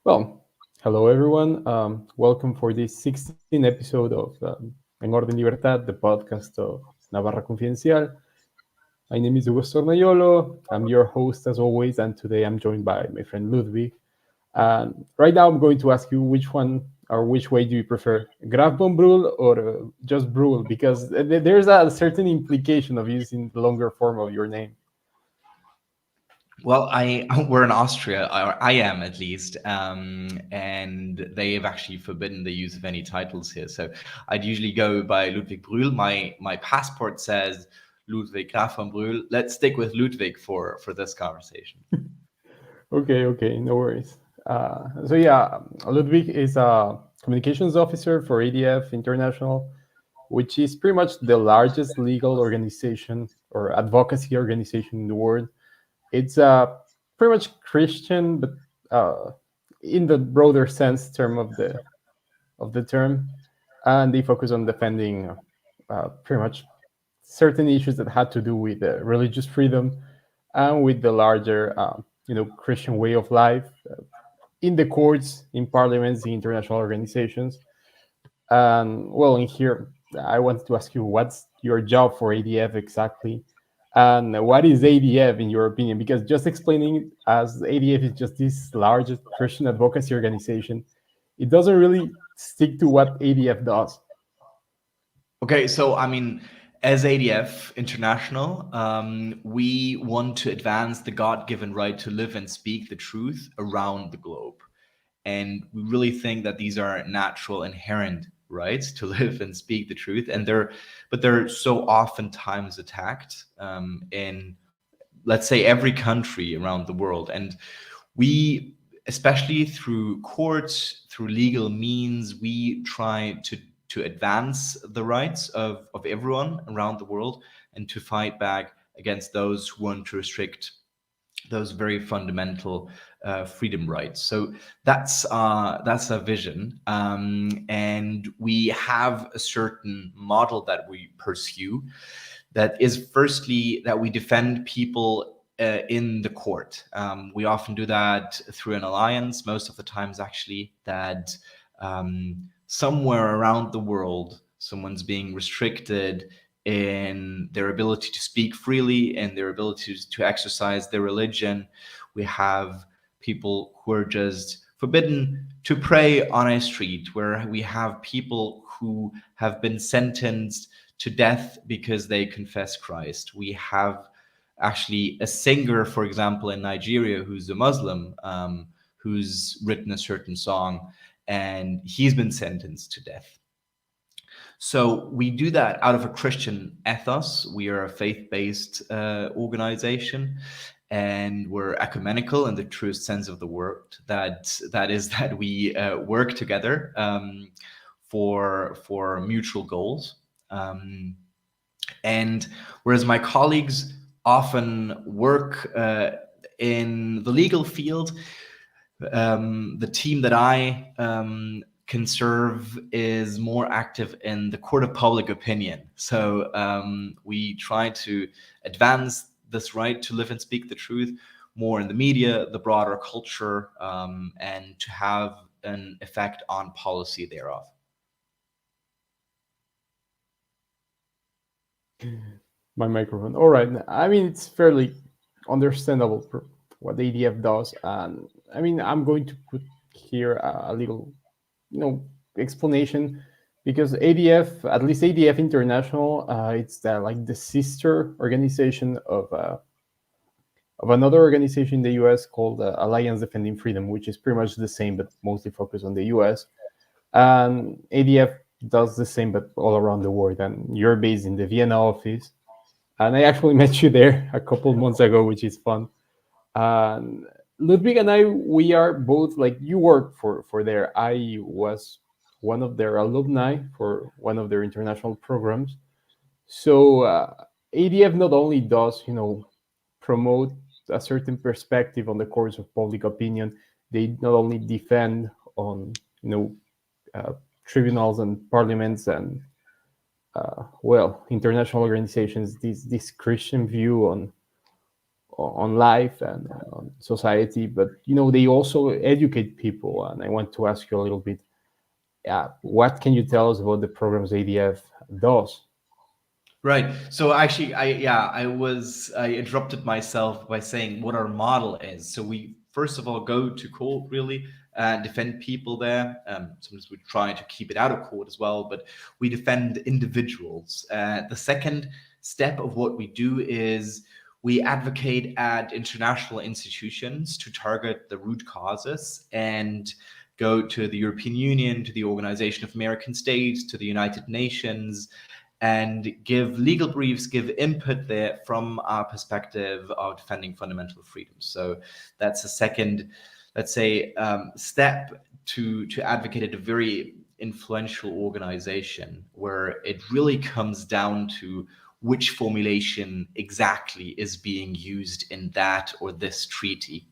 Well, hello everyone. Welcome for this 16th episode of En Orden, Libertad, the podcast of Navarra Confidencial. My name is Ugo Stornaiolo. I'm your host as always, and today I'm joined by my friend Ludwig. And right now I'm going to ask you which one or which way do you prefer, Graf von Brühl or just Brühl? Because there's a certain implication of using the longer form of your name. Well, I we're in Austria, or I am at least, and they have actually forbidden the use of any titles here. So I'd usually go by Ludwig Brühl. My passport says Ludwig Graf von Brühl. Let's stick with Ludwig for this conversation. Okay, no worries. Ludwig is a communications officer for ADF International, which is pretty much the largest legal organization or advocacy organization in the world. It's pretty much Christian, but uh, in the broader sense term of the term, and they focus on defending pretty much certain issues that had to do with religious freedom and with the larger, Christian way of life in the courts, in parliaments, in international organizations. And well, in here, I wanted to ask you, what's your job for ADF exactly? And what is ADF in your opinion? Because just explaining as ADF is just this largest Christian advocacy organization, it doesn't really stick to what ADF does. Okay, so I mean, as ADF International, we want to advance the God-given right to live and speak the truth around the globe. And we really think that these are natural, inherent rights to live and speak the truth. But they're so oftentimes attacked in, let's say, every country around the world. And we, especially through courts, through legal means, we try to advance the rights of everyone around the world and to fight back against those who want to restrict those very fundamental freedom rights. So that's a vision, and we have a certain model that we pursue. That is, firstly, that we defend people in the court. We often do that through an alliance. Most of the times, actually, that somewhere around the world, someone's being restricted in their ability to speak freely and their ability to exercise their religion. We have people who are just forbidden to pray on a street, where we have people who have been sentenced to death because they confess Christ. We have actually a singer, for example, in Nigeria, who's a Muslim, who's written a certain song, and he's been sentenced to death. So we do that out of a Christian ethos. We are a faith-based organization, and we're ecumenical in the truest sense of the word. That is that we work together for mutual goals. And whereas my colleagues often work in the legal field, the team that I can serve is more active in the court of public opinion. So we try to advance this right to live and speak the truth more in the media, the broader culture, and to have an effect on policy thereof. My microphone. All right. I mean, it's fairly understandable what ADF does, and I mean, I'm going to put here a little, explanation because ADF, at least ADF International, it's like the sister organization of another organization in the U.S. called Alliance Defending Freedom, which is pretty much the same but mostly focused on the U.S. And ADF does the same but all around the world. And you're based in the Vienna office, and I actually met you there a couple months ago, which is fun. And Ludwig and I, we are both like you work for there. I was one of their alumni for one of their international programs. So ADF not only does promote a certain perspective on the course of public opinion, they not only defend on uh, tribunals and parliaments and international organizations this Christian view on life and on society, but they also educate people. And I want to ask you a little bit, what can you tell us about the programs ADF does? Right. So actually, I interrupted myself by saying what our model is. So we first of all go to court, really, and defend people there. Sometimes we try to keep it out of court as well, but we defend individuals. The second step of what we do is we advocate at international institutions to target the root causes and go to the European Union, to the Organization of American States, to the United Nations, and give legal briefs, give input there from our perspective of defending fundamental freedoms. So that's the second, let's say, step to advocate at a very influential organization, where it really comes down to which formulation exactly is being used in that or this treaty.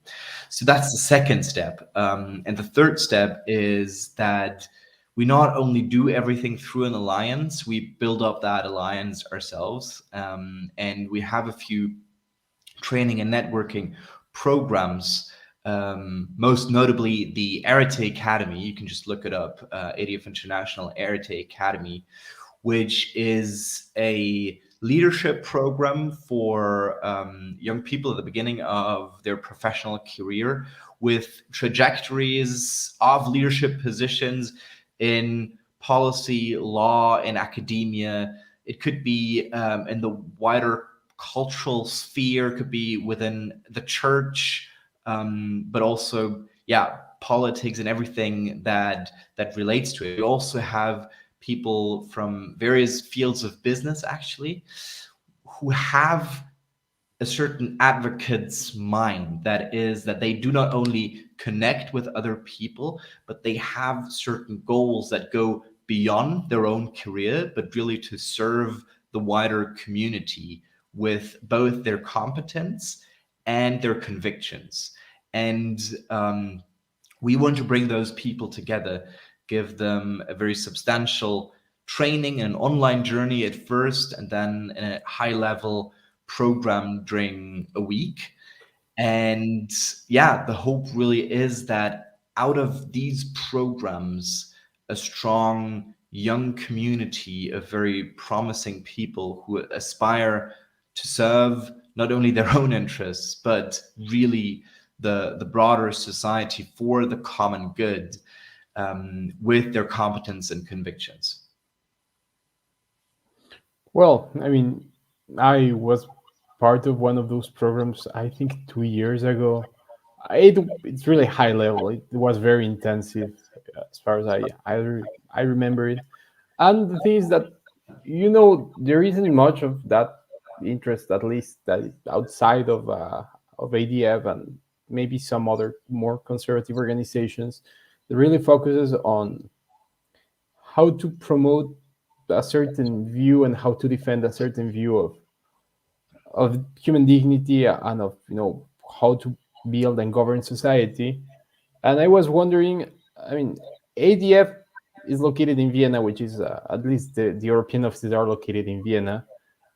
So that's the second step. And the third step is that we not only do everything through an alliance, we build up that alliance ourselves. And we have a few training and networking programs, most notably the Arete Academy. You can just look it up, ADF International Arete Academy, which is a leadership program for young people at the beginning of their professional career, with trajectories of leadership positions in policy, law, in academia. It could be in the wider cultural sphere, could be within the church, but also, politics and everything that relates to it. We also have people from various fields of business, actually, who have a certain advocate's mind, that is that they do not only connect with other people, but they have certain goals that go beyond their own career, but really to serve the wider community with both their competence and their convictions. And we want to bring those people together, give them a very substantial training, an online journey at first, and then a high level program during a week. And the hope really is that out of these programs, a strong young community of very promising people who aspire to serve not only their own interests, but really the broader society for the common good, with their competence and convictions. Well, I mean, I was part of one of those programs, I think 2 years ago. It's really high level. It was very intensive, as far as I remember it. And the thing is that, there isn't much of that interest, at least that is outside of ADF and maybe some other more conservative organizations, that really focuses on how to promote a certain view and how to defend a certain view of human dignity and of how to build and govern society. And I was wondering, I mean, ADF is located in Vienna, which is at least the European offices are located in Vienna,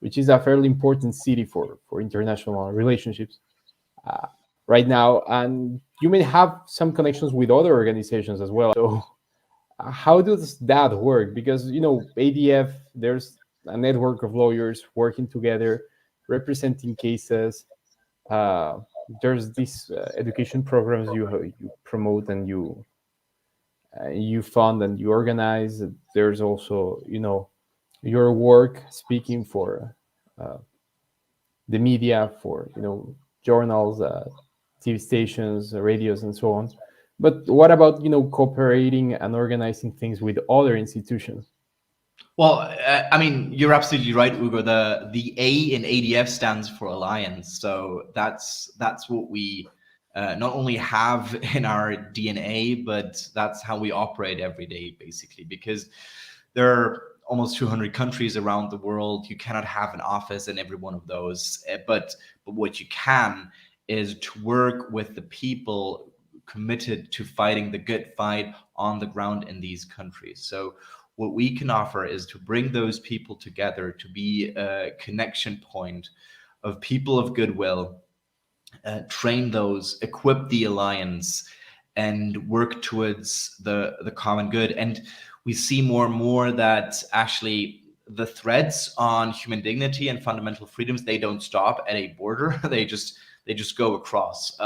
which is a fairly important city for international relationships right now. And you may have some connections with other organizations as well. So how does that work? Because ADF, there's a network of lawyers working together, representing cases. Uh, there's these education programs you promote and you fund and you organize. There's also your work speaking for uh, the media, for journals, TV stations, radios, and so on. But what about cooperating and organizing things with other institutions? Well, I mean, you're absolutely right, Ugo. The A in ADF stands for alliance. So that's what we not only have in our DNA, but that's how we operate every day, basically. Because there are almost 200 countries around the world. You cannot have an office in every one of those. But what you can is to work with the people committed to fighting the good fight on the ground in these countries. So what we can offer is to bring those people together, to be a connection point of people of goodwill, train those, equip the alliance, and work towards the common good. And we see more and more that actually the threats on human dignity and fundamental freedoms, they don't stop at a border. they just go across.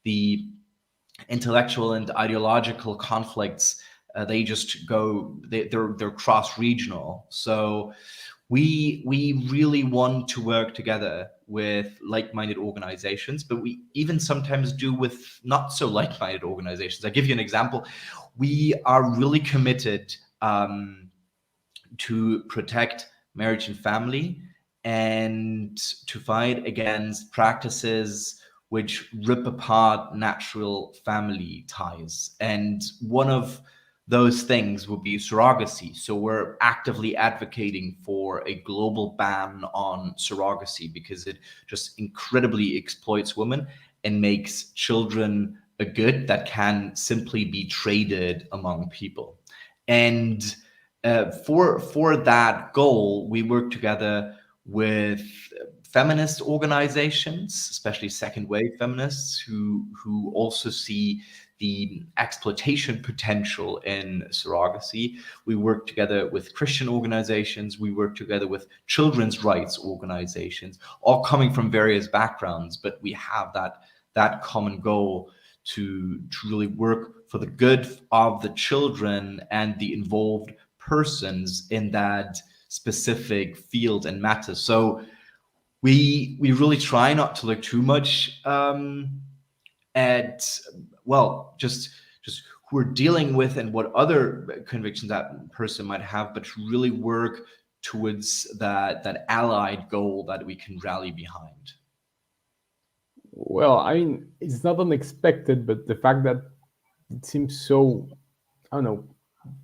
The intellectual and ideological conflicts, they just go, they're cross-regional. So we really want to work together with like-minded organizations, but we even sometimes do with not so like-minded organizations. I'll give you an example. We are really committed to protect marriage and family, and to fight against practices which rip apart natural family ties. And one of those things would be surrogacy. So we're actively advocating for a global ban on surrogacy, because it just incredibly exploits women and makes children a good that can simply be traded among people. And for that goal, we work together with feminist organizations, especially second wave feminists, who also see the exploitation potential in surrogacy. We work together with Christian organizations. We work together with children's rights organizations, all coming from various backgrounds, but we have that common goal to really work for the good of the children and the involved persons in that specific field and matter. So we really try not to look too much at, well, just who we're dealing with and what other convictions that person might have, but to really work towards that allied goal that we can rally behind. Well, I mean, it's not unexpected, but the fact that it seems so, I don't know,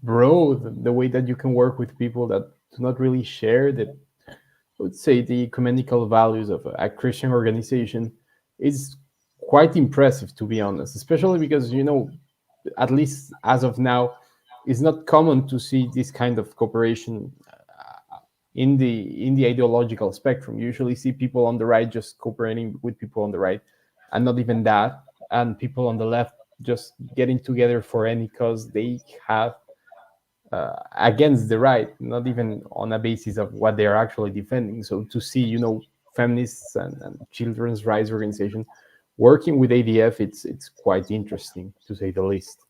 broad, the way that you can work with people that do not really share the, I would say, the ecumenical values of a Christian organization is quite impressive, to be honest, especially because, you know, at least as of now, it's not common to see this kind of cooperation in the ideological spectrum. You usually see people on the right just cooperating with people on the right, and not even that, and people on the left just getting together for any cause they have against the right, not even on a basis of what they are actually defending. So to see, you know, feminists and children's rights organizations working with ADF, it's quite interesting, to say the least.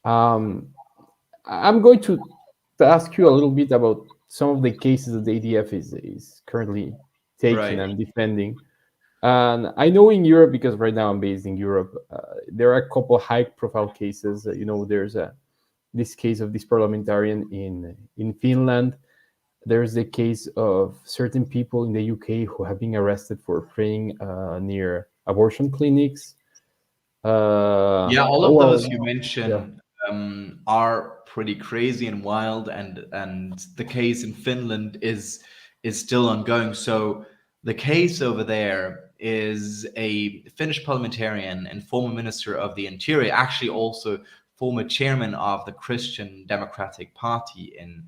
I'm going to ask you a little bit about some of the cases that the ADF is currently taking and defending. And I know in Europe, because right now I'm based in Europe, there are a couple of high-profile cases. You know, there's this case of this parliamentarian in Finland. There's the case of certain people in the UK who have been arrested for praying near abortion clinics. All of those you mentioned are pretty crazy and wild, and the case in Finland is still ongoing. So the case over there is a Finnish parliamentarian and former minister of the interior, actually also former chairman of the Christian Democratic Party in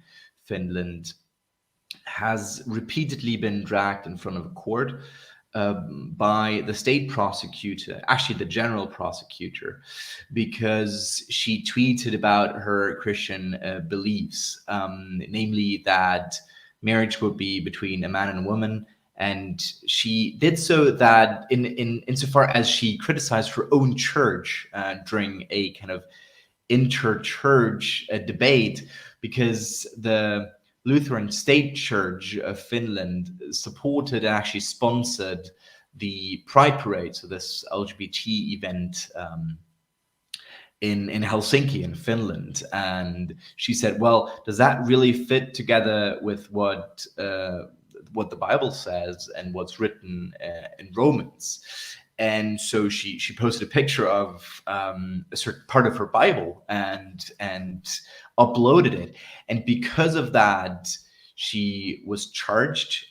Finland, has repeatedly been dragged in front of a court by the state prosecutor, actually the general prosecutor, because she tweeted about her Christian beliefs, namely that marriage would be between a man and a woman. And she did so that insofar as she criticized her own church during a kind of inter-church debate, because the Lutheran State Church of Finland supported and actually sponsored the Pride Parade, so this LGBT event in Helsinki in Finland. And she said, well, does that really fit together with what the Bible says and what's written in Romans? And so she posted a picture of a certain part of her Bible and uploaded it. And because of that, she was charged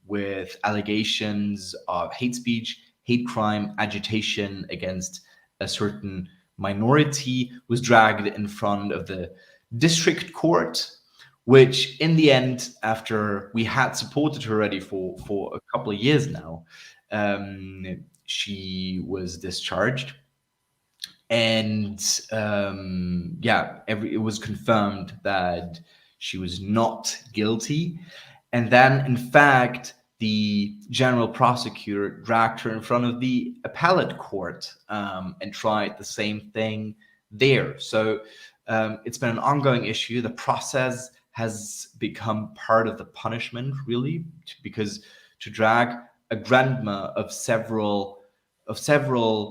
with allegations of hate speech, hate crime, agitation against a certain minority, was dragged in front of the district court, which in the end, after we had supported her already for a couple of years now, she was discharged. And it was confirmed that she was not guilty. And then, in fact, the general prosecutor dragged her in front of the appellate court and tried the same thing there. So it's been an ongoing issue. The process has become part of the punishment, really, because to drag a grandma of several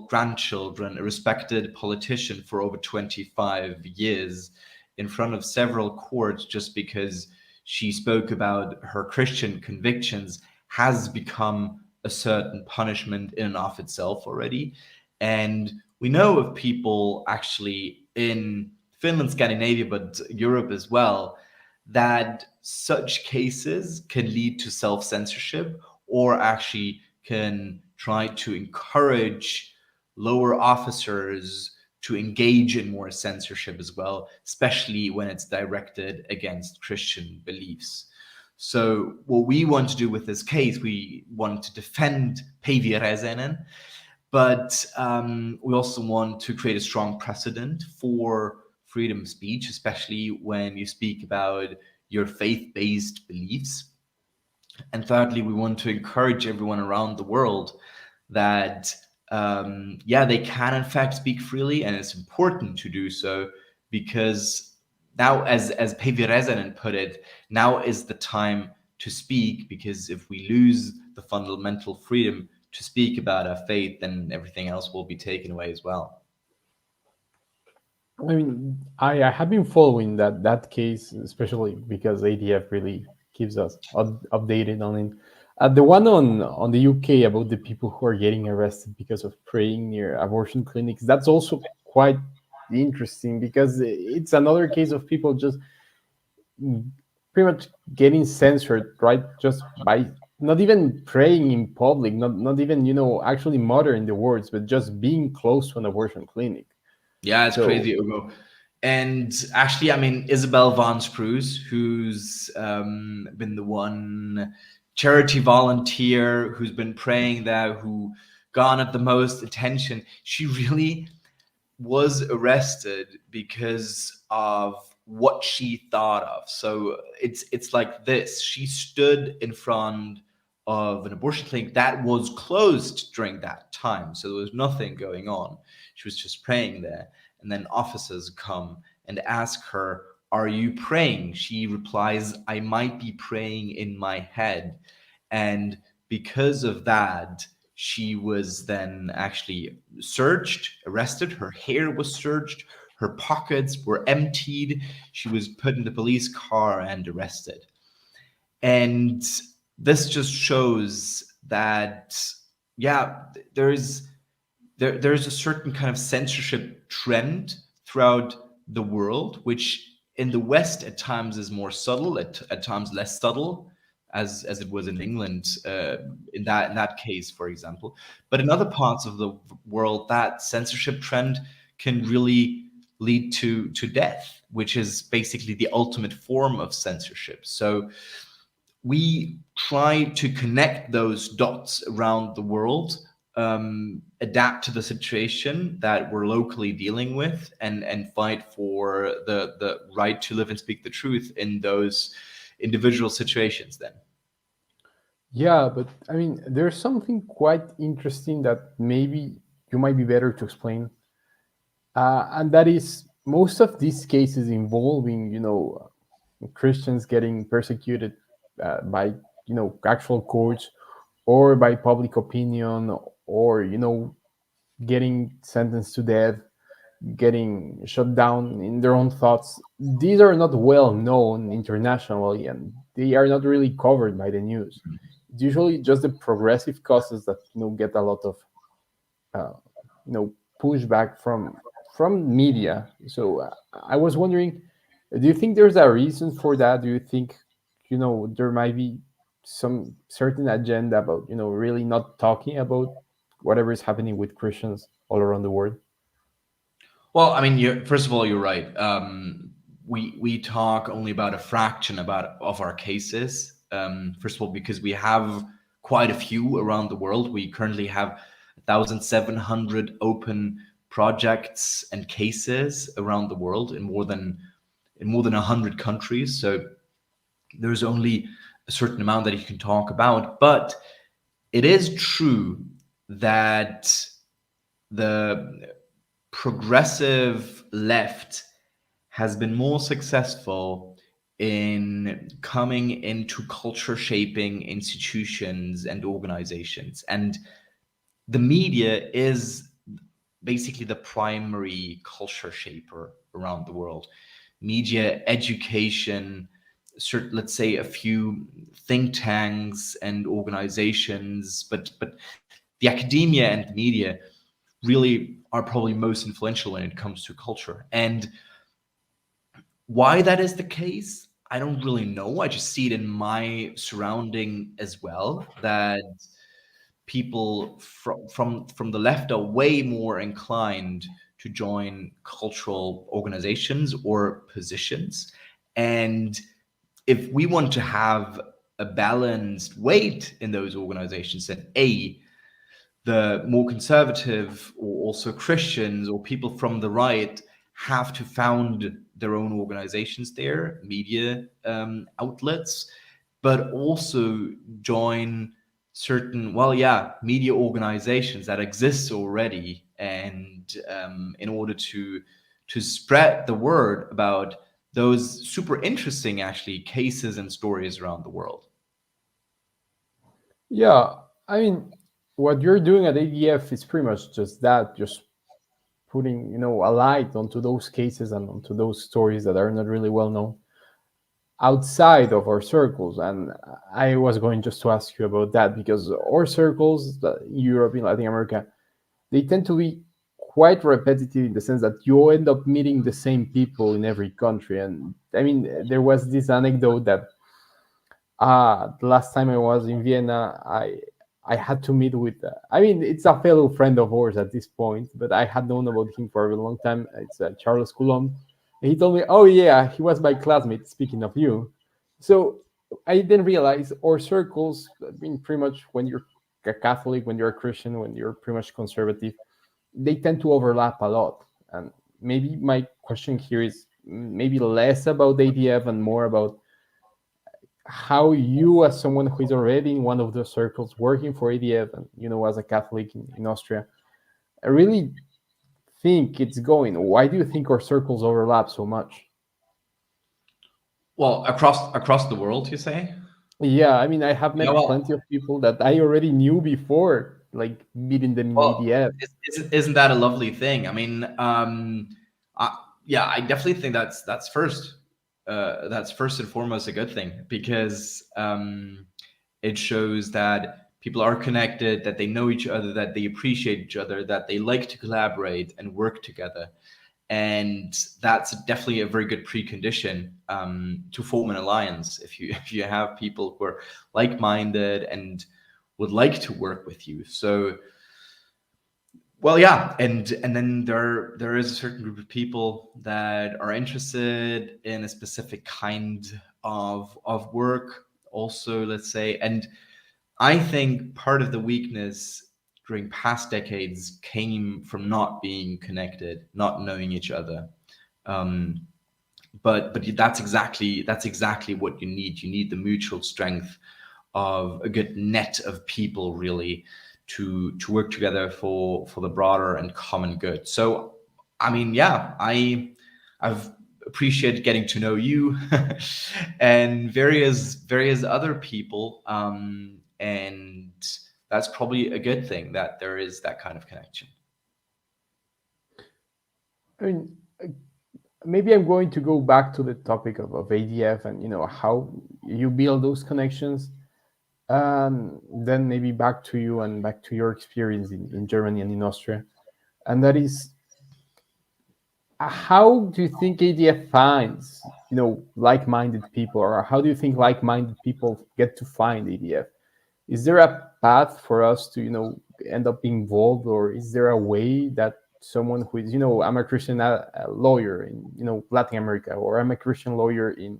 grandchildren, a respected politician for over 25 years, in front of several courts just because she spoke about her Christian convictions, has become a certain punishment in and of itself already. And we know of people actually in Finland, Scandinavia, but Europe as well, that such cases can lead to self-censorship, or actually can try to encourage lower officers to engage in more censorship as well, especially when it's directed against Christian beliefs. So what we want to do with this case, we want to defend Päivi Räsänen, but we also want to create a strong precedent for freedom of speech, especially when you speak about your faith-based beliefs. And thirdly, we want to encourage everyone around the world that, they can in fact speak freely, and it's important to do so, because now, as Päivi Räsänen put it, now is the time to speak, because if we lose the fundamental freedom to speak about our faith, then everything else will be taken away as well. I mean, I have been following that case, especially because ADF really keeps us updated on it. The one on the UK about the people who are getting arrested because of praying near abortion clinics, that's also quite interesting, because it's another case of people just pretty much getting censored, right? Just by not even praying in public, not even, actually muttering the words, but just being close to an abortion clinic. Yeah, it's crazy, Ugo. And actually, I mean, Isabel von Spruce, who's been the one charity volunteer who's been praying there, who garnered the most attention, she really was arrested because of what she thought of. So it's like this. She stood in front of an abortion clinic that was closed during that time. So there was nothing going on. She was just praying there. And then officers come and ask her, "Are you praying?" She replies, "I might be praying in my head." And because of that, she was then actually searched, arrested. Her hair was searched. Her pockets were emptied. She was put in the police car and arrested. And this just shows that, there's a certain kind of censorship trend throughout the world, which in the West at times is more subtle, at times less subtle, as it was in England in that case, for example. But in other parts of the world, that censorship trend can really lead to death, which is basically the ultimate form of censorship. So we try to connect those dots around the world, adapt to the situation that we're locally dealing with, and fight for the right to live and speak the truth in those individual situations then. Yeah, but I mean, there's something quite interesting that maybe you might be better to explain. And that is, most of these cases involving, Christians getting persecuted by, actual courts, or by public opinion, or, getting sentenced to death, getting shut down in their own thoughts. These are not well known internationally, and they are not really covered by the news. It's usually just the progressive causes that get a lot of pushback from media. So I was wondering, do you think there's a reason for that? Do you think there might be some certain agenda about really not talking about whatever is happening with Christians all around the world? Well, I mean, first of all, you're right. We talk only about a fraction of our cases. First of all, because we have quite a few around the world. We currently have 1,700 open projects and cases around the world in more than 100 countries. So there's only a certain amount that you can talk about. But it is true that the progressive left has been more successful in coming into culture shaping institutions and organizations. And the media is basically the primary culture shaper around the world. Media, education, let's say a few think tanks and organizations, but the academia and the media really are probably most influential when it comes to culture. And why that is the case, I don't really know. I just see it in my surrounding as well, that people from the left are way more inclined to join cultural organizations or positions. And if we want to have a balanced weight in those organizations, then the more conservative or also Christians or people from the right have to found their own organizations there, media outlets, but also join certain, media organizations that exist already, and in order to spread the word about those super interesting, actually, cases and stories around the world. Yeah, I mean, what you're doing at ADF is pretty much just that, just putting, a light onto those cases and onto those stories that are not really well known outside of our circles. And I was going just to ask you about that, because our circles, Europe, in Latin America, they tend to be quite repetitive in the sense that you end up meeting the same people in every country. And I mean, there was this anecdote that the last time I was in Vienna, I had to meet with. I mean, it's a fellow friend of ours at this point, but I had known about him for a long time. It's Charles Coulomb. And he told me, "Oh yeah, he was my classmate." Speaking of you, so I then realized our circles. I mean, pretty much when you're a Catholic, when you're a Christian, when you're pretty much conservative, they tend to overlap a lot. And maybe my question here is maybe less about the ADF and more about how you, as someone who is already in one of those circles working for ADF, and as a Catholic in Austria, I really think it's going. Why do you think our circles overlap so much? Well, across the world, you say? Yeah, I mean, I have Yeah, met plenty of people that I already knew before, like meeting them in ADF. Isn't that a lovely thing? I mean, I definitely think that's first. That's first and foremost a good thing, because it shows that people are connected, that they know each other, that they appreciate each other, that they like to collaborate and work together. And that's definitely a very good precondition to form an alliance. If you have people who are like-minded and would like to work with you. So, well, yeah, and then there is a certain group of people that are interested in a specific kind of work also, let's say. And I think part of the weakness during past decades came from not being connected, not knowing each other. But that's exactly what you need. You need the mutual strength of a good net of people, really, to work together for the broader and common good. So, I mean, yeah, I've appreciated getting to know you and various other people, and that's probably a good thing that there is that kind of connection. I mean, maybe I'm going to go back to the topic of ADF and how you build those connections. Then maybe back to you and back to your experience in Germany and in Austria. And that is, how do you think ADF finds, like-minded people, or how do you think like-minded people get to find ADF? Is there a path for us to, end up being involved, or is there a way that someone who is, I'm a Christian lawyer in, Latin America, or I'm a Christian lawyer in,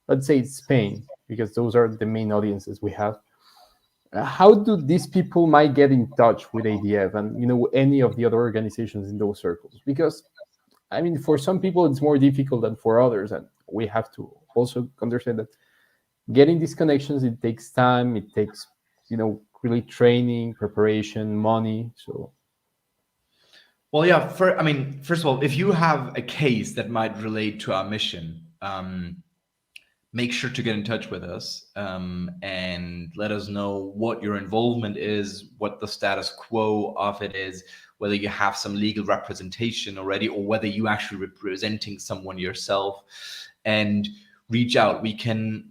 let's say, Spain, because those are the main audiences we have. how do these people might get in touch with ADF and any of the other organizations in those circles? Because I mean, for some people it's more difficult than for others, and we have to also understand that getting these connections, it takes time, it takes really training, preparation, money. So Well, yeah. First of all, if you have a case that might relate to our mission, make sure to get in touch with us and let us know what your involvement is, what the status quo of it is, whether you have some legal representation already, or whether you actually representing someone yourself, and reach out. We can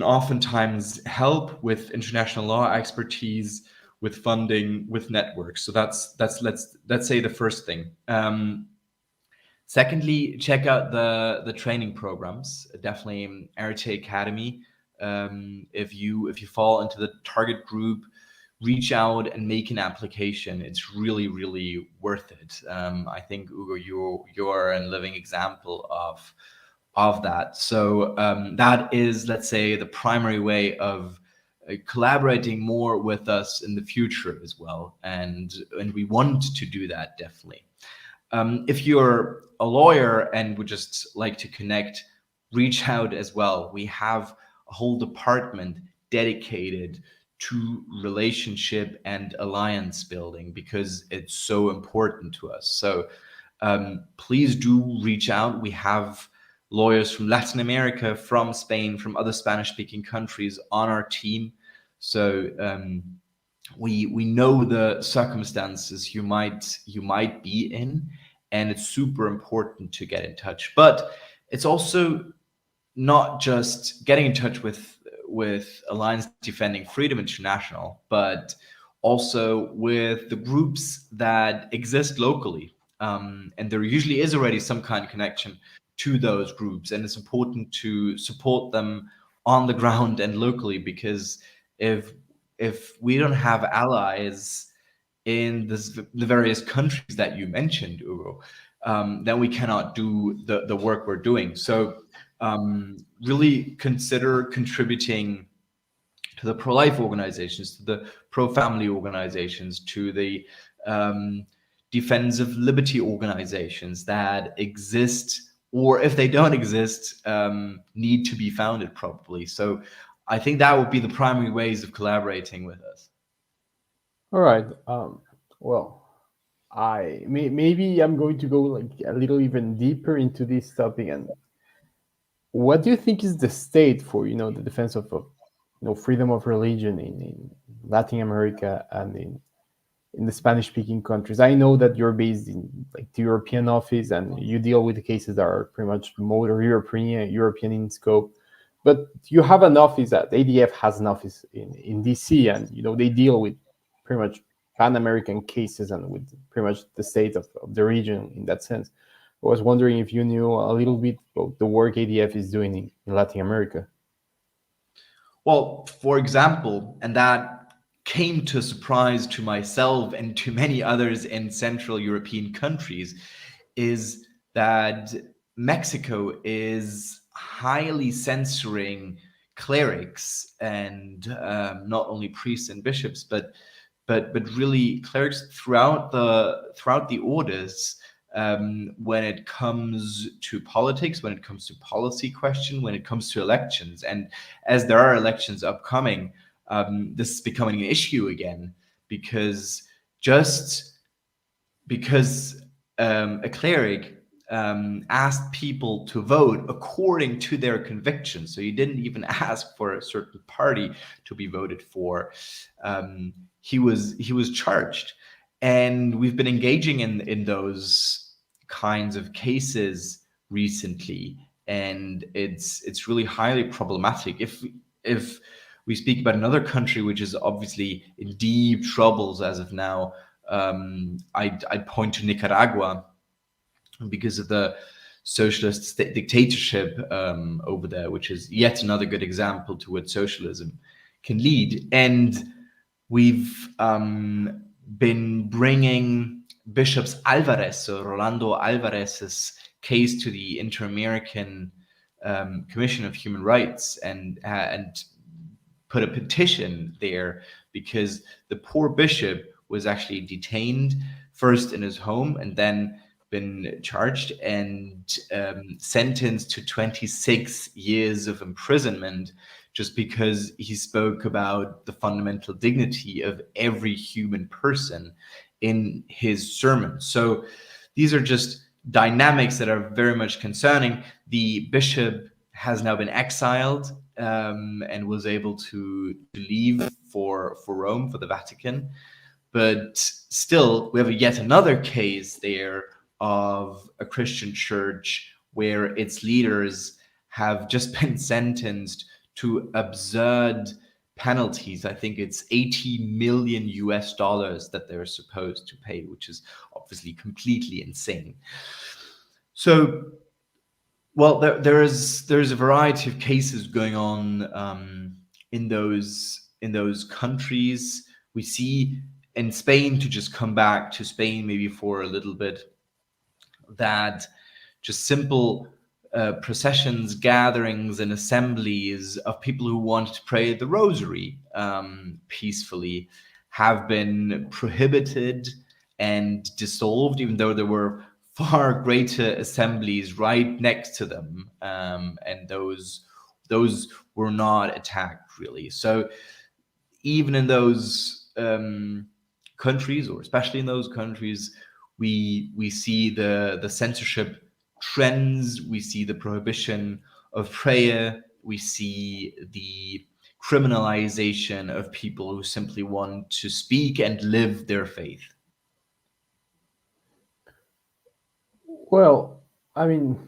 oftentimes help with international law expertise, with funding, with networks. So that's let's say the first thing. Secondly, check out the training programs. Definitely RT Academy. If you fall into the target group, reach out and make an application. It's really, really worth it. I think, Ugo, you're a living example of that. So that is, let's say, the primary way of collaborating more with us in the future as well. And we want to do that, definitely. If you're a lawyer and would just like to connect, reach out as well. We have a whole department dedicated to relationship and alliance building because it's so important to us. So please do reach out. We have lawyers from Latin America, from Spain, from other Spanish-speaking countries on our team. So we know the circumstances you might be in, and it's super important to get in touch. But it's also not just getting in touch with Alliance Defending Freedom International, but also with the groups that exist locally. And there usually is already some kind of connection to those groups, and it's important to support them on the ground and locally, because if we don't have allies in the various countries that you mentioned, Ugo, then we cannot do the work we're doing. So really consider contributing to the pro-life organizations, to the pro-family organizations, to the defense of liberty organizations that exist, or if they don't exist, need to be founded probably. So I think that would be the primary ways of collaborating with us. all right. Well, maybe I'm going to go like a little even deeper into this topic. And what do you think is the state for the defense of freedom of religion in Latin America and in the Spanish-speaking countries? I know that you're based in like the European office and you deal with the cases that are pretty much more European in scope. But you have an office that ADF has an office in DC, and they deal with pretty much Pan-American cases and with pretty much the state of the region in that sense. I was wondering if you knew a little bit about the work ADF is doing in Latin America. Well, for example, and that came to a surprise to myself and to many others in Central European countries, is that Mexico is highly censoring clerics, and not only priests and bishops, but really clerics throughout the orders, when it comes to politics, when it comes to policy question, when it comes to elections. And as there are elections upcoming, this is becoming an issue again, because a cleric asked people to vote according to their conviction, so you didn't even ask for a certain party to be voted for, he was charged. And we've been engaging in those kinds of cases recently, and it's really highly problematic. If we speak about another country which is obviously in deep troubles as of now, I'd point to Nicaragua, because of the socialist dictatorship over there, which is yet another good example to what socialism can lead. And we've been bringing Bishops Alvarez, so Rolando Alvarez's case, to the Inter-American Commission of Human Rights, and put a petition there, because the poor bishop was actually detained first in his home and then been charged and sentenced to 26 years of imprisonment, just because he spoke about the fundamental dignity of every human person in his sermon. So these are just dynamics that are very much concerning. The bishop has now been exiled and was able to leave for Rome, for the Vatican. But still, we have yet another case there of a Christian church where its leaders have just been sentenced to absurd penalties. I think it's 80 million US dollars that they're supposed to pay, which is obviously completely insane. So, well, there's a variety of cases going on in those countries. We see in Spain, to just come back to Spain maybe for a little bit, that just simple processions, gatherings, and assemblies of people who want to pray the rosary peacefully have been prohibited and dissolved, even though there were far greater assemblies right next to them, and those were not attacked really. So even in those countries, or especially in those countries, we see the censorship trends, we see the prohibition of prayer, we see the criminalization of people who simply want to speak and live their faith. Well, I mean,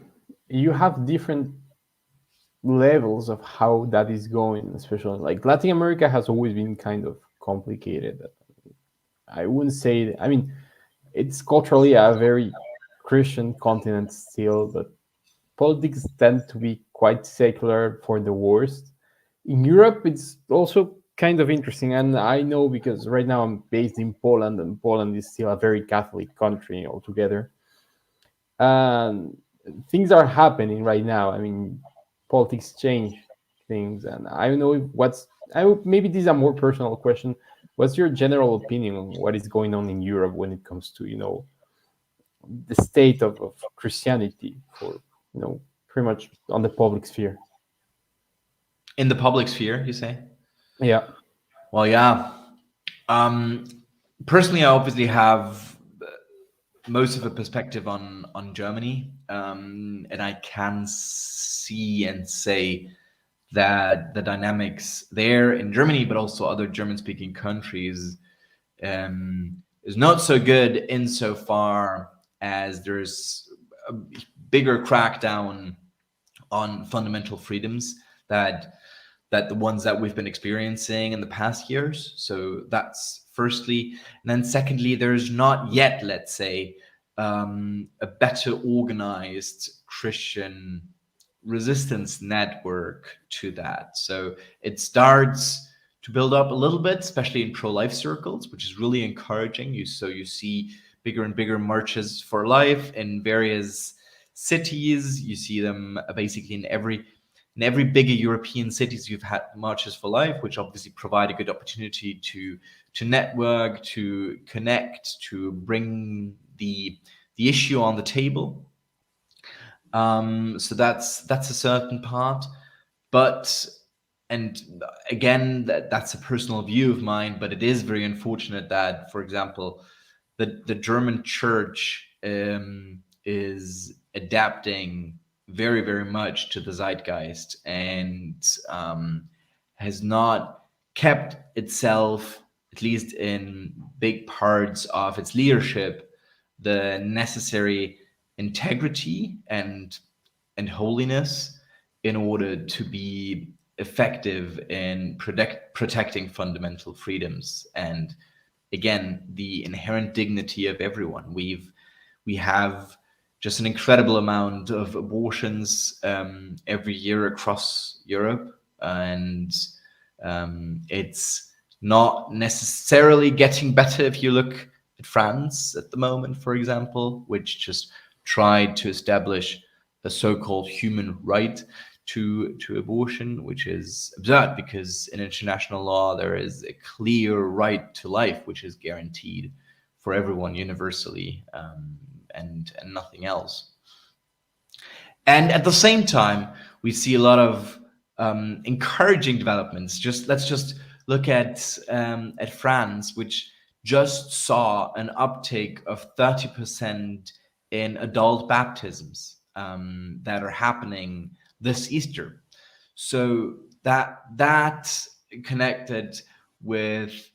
you have different levels of how that is going, especially like Latin America has always been kind of complicated. I wouldn't say, I mean, it's culturally a very Christian continent still, but politics tend to be quite secular for the worst. In Europe, it's also kind of interesting, and I know because right now I'm based in Poland, and Poland is still a very Catholic country altogether. And things are happening right now. I mean, politics change things, and I don't know maybe this is a more personal question. What's your general opinion on what is going on in Europe when it comes to the state of Christianity for pretty much on the public sphere? In the public sphere, you say? Yeah. Well, yeah. Personally, I obviously have most of a perspective on Germany, and I can see and say that the dynamics there in Germany, but also other German-speaking countries, is not so good insofar as there's a bigger crackdown on fundamental freedoms that the ones that we've been experiencing in the past years. So that's firstly. And then secondly, there's not yet, let's say, a better organized Christian resistance network to that. So it starts to build up a little bit, especially in pro-life circles, which is really encouraging. You see bigger and bigger marches for life in various cities. You see them basically in every bigger European cities. You've had marches for life, which obviously provide a good opportunity to network, to connect, to bring the issue on the table. So that's a certain part, and again, that's a personal view of mine, but it is very unfortunate that, for example, the German church is adapting very, very much to the zeitgeist and has not kept itself, at least in big parts of its leadership, the necessary integrity and holiness in order to be effective in protecting fundamental freedoms and, again, the inherent dignity of everyone. We have just an incredible amount of abortions every year across Europe, and it's not necessarily getting better. If you look at France at the moment, for example, which just tried to establish a so-called human right to abortion, which is absurd because in international law there is a clear right to life which is guaranteed for everyone universally, and nothing else. And at the same time, we see a lot of encouraging developments. Let's just look at France, which just saw an uptake of 30% in adult baptisms that are happening this Easter. So that connected with,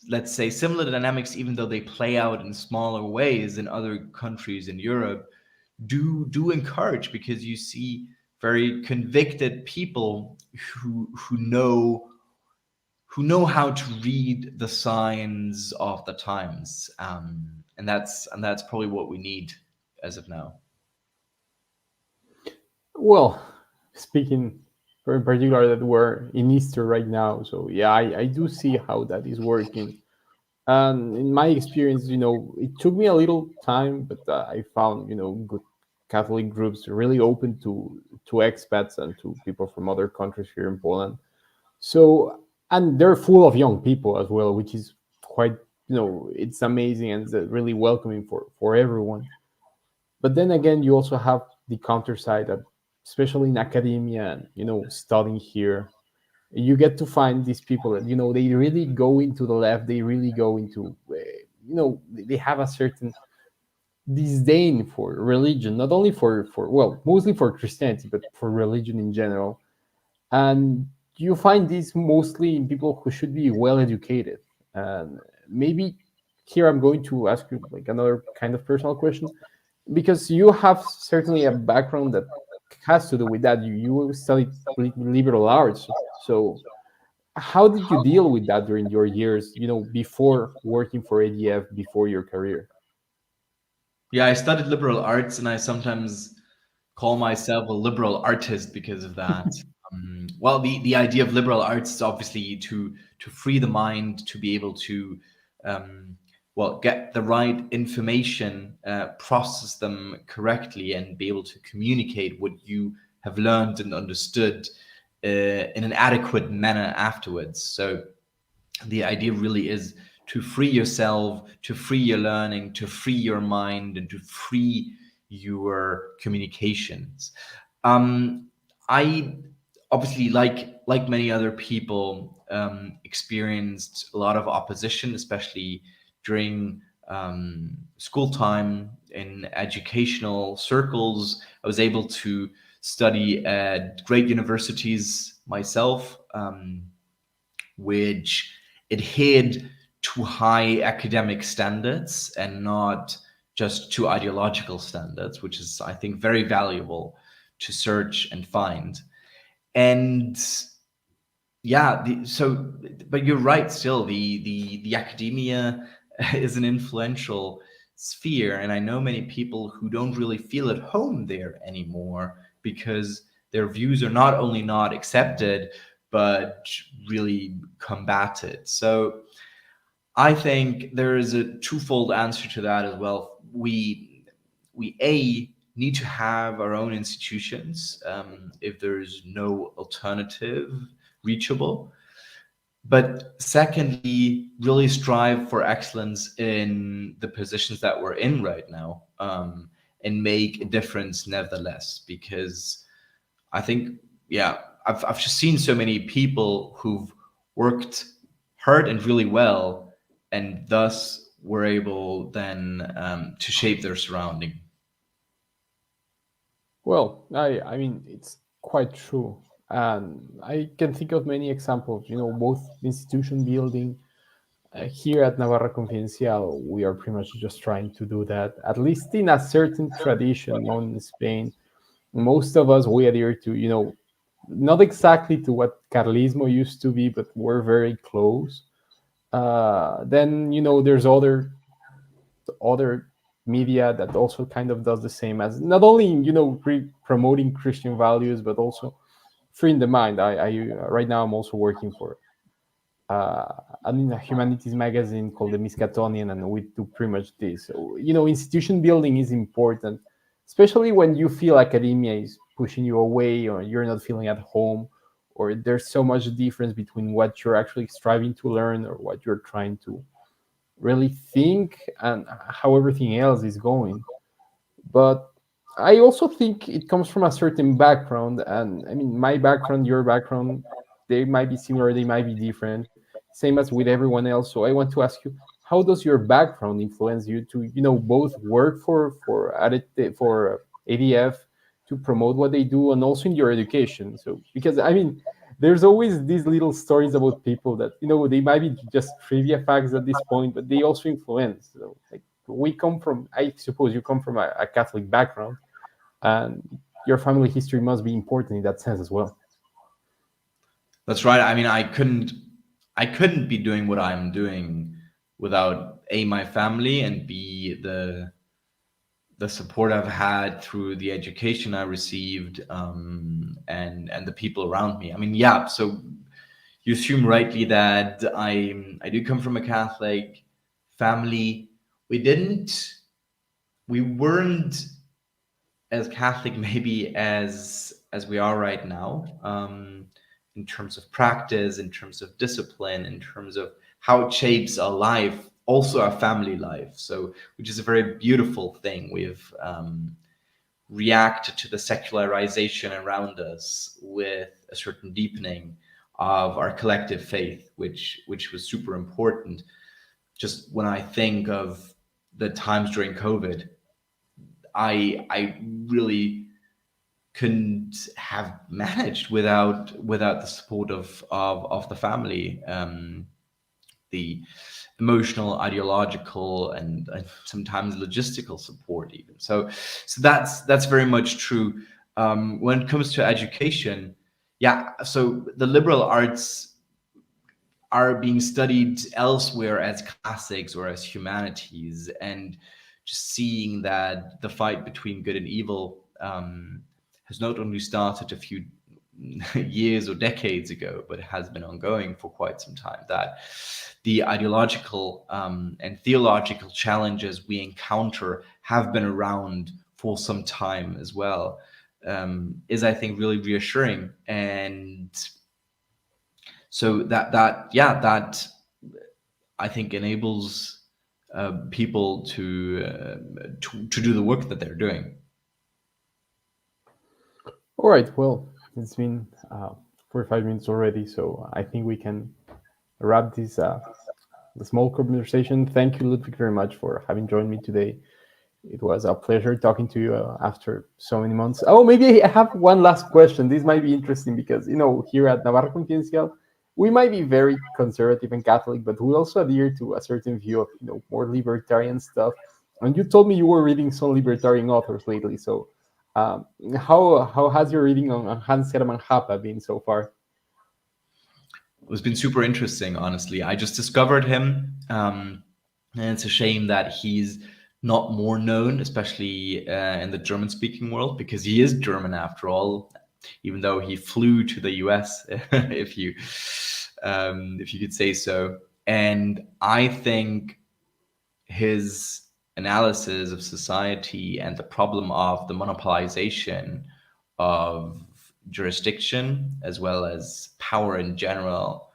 let's say, similar dynamics, even though they play out in smaller ways in other countries in Europe, do encourage, because you see very convicted people who know how to read the signs of the times, and that's probably what we need as of now. Well, speaking in particular that we're in Easter right now, so yeah, I do see how that is working. And in my experience, it took me a little time, but I found, good Catholic groups really open to expats and to people from other countries here in Poland. So, and they're full of young people as well, which is quite, it's amazing and it's really welcoming for everyone. But then again, you also have the counter side that, especially in academia and, studying here, you get to find these people that, they really go into the left, they really go into, they have a certain disdain for religion, not only for well, mostly for Christianity, but for religion in general. And you find this mostly in people who should be well educated. And maybe here I'm going to ask you like another kind of personal question, because you have certainly a background that has to do with that. You studied liberal arts, so how did you deal with that during your years, before working for ADF, before your career? Yeah, I studied liberal arts, and I sometimes call myself a liberal artist because of that. Well, the idea of liberal arts is obviously to free the mind, to be able to well, get the right information, process them correctly, and be able to communicate what you have learned and understood in an adequate manner afterwards. So the idea really is to free yourself, to free your learning, to free your mind, and to free your communications. I obviously, like many other people, experienced a lot of opposition, especially during school time in educational circles. I was able to study at great universities myself, which adhered to high academic standards and not just to ideological standards, which is, I think, very valuable to search and find. And yeah, but you're right. Still, the academia is an influential sphere, and I know many people who don't really feel at home there anymore because their views are not only not accepted, but really combated. So I think there is a twofold answer to that as well. We need to have our own institutions if there's no alternative reachable. But secondly, really strive for excellence in the positions that we're in right now, and make a difference nevertheless. Because I think, yeah, I've just seen so many people who've worked hard and really well, and thus were able then to shape their surrounding. Well, I mean, it's quite true. And I can think of many examples, both institution building. Here at Navarra Confidencial, we are pretty much just trying to do that, at least in a certain tradition known in Spain. Most of us, we adhere to, not exactly to what Carlismo used to be, but we're very close. Then, there's other media that also kind of does the same, as not only promoting Christian values but also freeing the mind. I right now I'm also working for a humanities magazine called the Miskatonian, and we do pretty much this. So, institution building is important, especially when you feel academia is pushing you away, or you're not feeling at home, or there's so much difference between what you're actually striving to learn or what you're trying to really think and how everything else is going. But I also think it comes from a certain background. And I mean, my background, your background, they might be similar, they might be different, same as with everyone else. So I want to ask you, how does your background influence you to, both work for ADF, to promote what they do, and also in your education? So because I mean, there's always these little stories about people that, they might be just trivia facts at this point, but they also influence. So like, we come from, I suppose you come from a Catholic background, and your family history must be important in that sense as well. That's right. I mean, I couldn't be doing what I'm doing without A, my family, and B, the support I've had through the education I received, and the people around me. I mean, yeah. So you assume rightly that I do come from a Catholic family. We weren't as Catholic maybe as we are right now, in terms of practice, in terms of discipline, in terms of how it shapes our life, also our family life. So, which is a very beautiful thing. We've reacted to the secularization around us with a certain deepening of our collective faith, which was super important. Just when I think of the times during COVID, I really couldn't have managed without the support of the family, the emotional, ideological, and sometimes logistical support even. So that's very much true. When it comes to education, yeah. So the liberal arts are being studied elsewhere as classics or as humanities, and just seeing that the fight between good and evil has not only started a few years or decades ago, but it has been ongoing for quite some time, that the ideological and theological challenges we encounter have been around for some time as well, is, I think, really reassuring. And so that I think enables people to do the work that they're doing. All right. Well, it's been 45 minutes already, so I think we can wrap this the small conversation. Thank you, Ludwig, very much for having joined me today. It was a pleasure talking to you after so many months. Oh, maybe I have one last question. This might be interesting because, here at Navarra Confidencial, we might be very conservative and Catholic, but we also adhere to a certain view of, more libertarian stuff. And you told me you were reading some libertarian authors lately. So how has your reading on Hans Hermann Hoppe been so far? It's been super interesting, honestly. I just discovered him, and it's a shame that he's not more known, especially in the German-speaking world, because he is German after all, even though he flew to the US, if you could say so. And I think his analysis of society and the problem of the monopolization of jurisdiction, as well as power in general,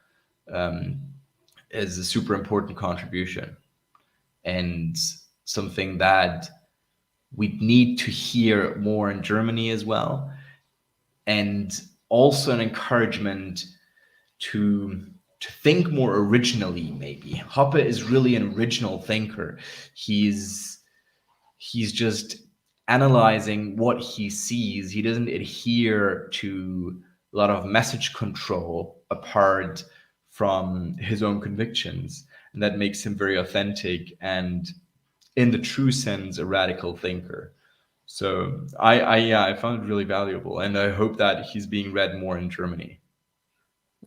is a super important contribution, and something that we need to hear more in Germany as well, and also an encouragement to think more originally. Maybe Hoppe is really an original thinker. He's just analyzing what he sees. He doesn't adhere to a lot of message control apart from his own convictions, and that makes him very authentic and, in the true sense, a radical thinker. So I found it really valuable, and I hope that he's being read more in Germany.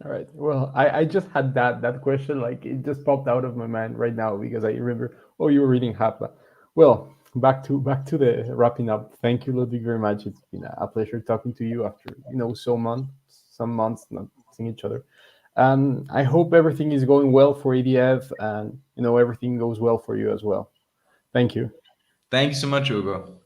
All right. Well, I just had that question, like it just popped out of my mind right now because I remember, oh, you were reading Hoppe. Well, back to the wrapping up. Thank you, Ludwig, very much. It's been a pleasure talking to you after some months not seeing each other. And I hope everything is going well for ADF, and everything goes well for you as well. Thank you. Thank you so much, Ugo.